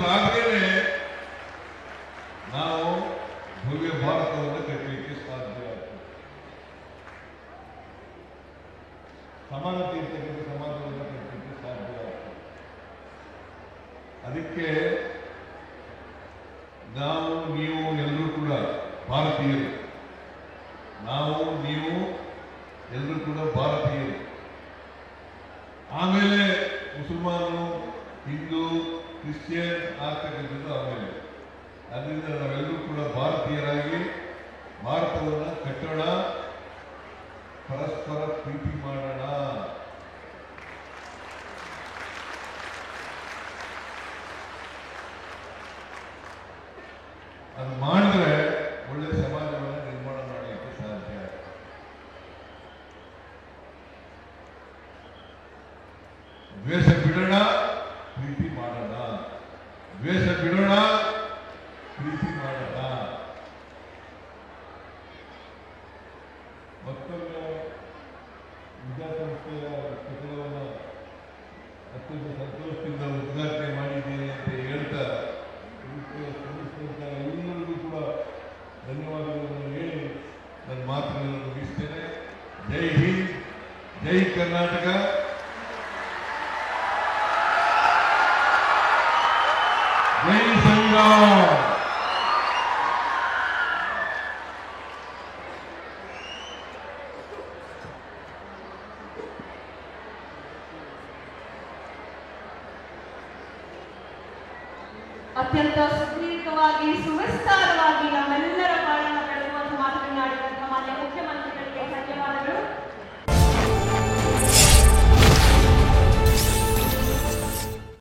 ಯಶಸ್ವಿಗಳಾಗದೇನೆ ನಾವು ಭವ್ಯ ಭಾರತವನ್ನು ಕಟ್ಟಲಿಕ್ಕೆ ಸಾಧ್ಯ ಆಗ್ತದೆ. ಸಮಾನತೆ ಇರ್ತಕ್ಕಂಥ ಸಮಾಜವನ್ನು ಕಟ್ಟಲಿಕ್ಕೆ ಸಾಧ್ಯ ಆಗ್ತದೆ. ಅದಕ್ಕೆ ನಾವು ನೀವು ಎಲ್ಲರೂ ಕೂಡ ಭಾರತೀಯರು, ನಾವು ನೀವು ಎಲ್ಲರೂ ಕೂಡ ಭಾರತೀಯರು. ಆಮೇಲೆ ಮುಸಲ್ಮಾನರು, ಹಿಂದೂ, ಕ್ರಿಶ್ಚಿಯನ್ ಆಗ್ತಕ್ಕಂಥದ್ದು ಆಮೇಲೆ. ಅದರಿಂದ ನಾವೆಲ್ಲರೂ ಕೂಡ ಭಾರತೀಯರಾಗಿ ಭಾರತವನ್ನು ಕಟ್ಟೋಣ, ಪರಸ್ಪರ ಪ್ರೀತಿ ಮಾಡೋಣ. ಅದು ಮಾಡಿದ್ರೆ ಒಳ್ಳೆ ಸಮಾಜವನ್ನು ನಿರ್ಮಾಣ ಮಾಡಲಿಕ್ಕೆ ಸಾಧ್ಯ. ದ್ವೇಷ ಬಿಡೋಣ, ಪ್ರೀತಿ ಮಾಡೋಣ. ದ್ವೇಷ ಬಿಡೋಣ, ಪ್ರೀತಿ ಮಾಡೋಣ. ಮತ್ತೊಮ್ಮೆ ವಿದ್ಯಾಸಂಸ್ಥೆಯ ಕಟ್ಟಡವನ್ನು ಅತ್ಯಂತ ಸಂತೋಷದಿಂದ ಉದ್ಘಾಟನೆ ಮಾಡಿದ್ದೇನೆ ಅಂತ ಹೇಳ್ತಾ ಎಲ್ಲರಿಗೂ ಕೂಡ ಧನ್ಯವಾದಗಳನ್ನು ಹೇಳಿ ನನ್ನ ಮಾತುಗಳನ್ನು ಮುಗಿಸ್ತೇನೆ. ಜೈ ಹಿಂದ್, ಜೈ ಕರ್ನಾಟಕ, ಜೈ ಸಂಗ್ರಾಮ್. ಅತ್ಯಂತ ಸುದೀರ್ಘವಾಗಿ ಸುವಿಸ್ತಾರವಾಗಿ ನಮ್ಮೆಲ್ಲರ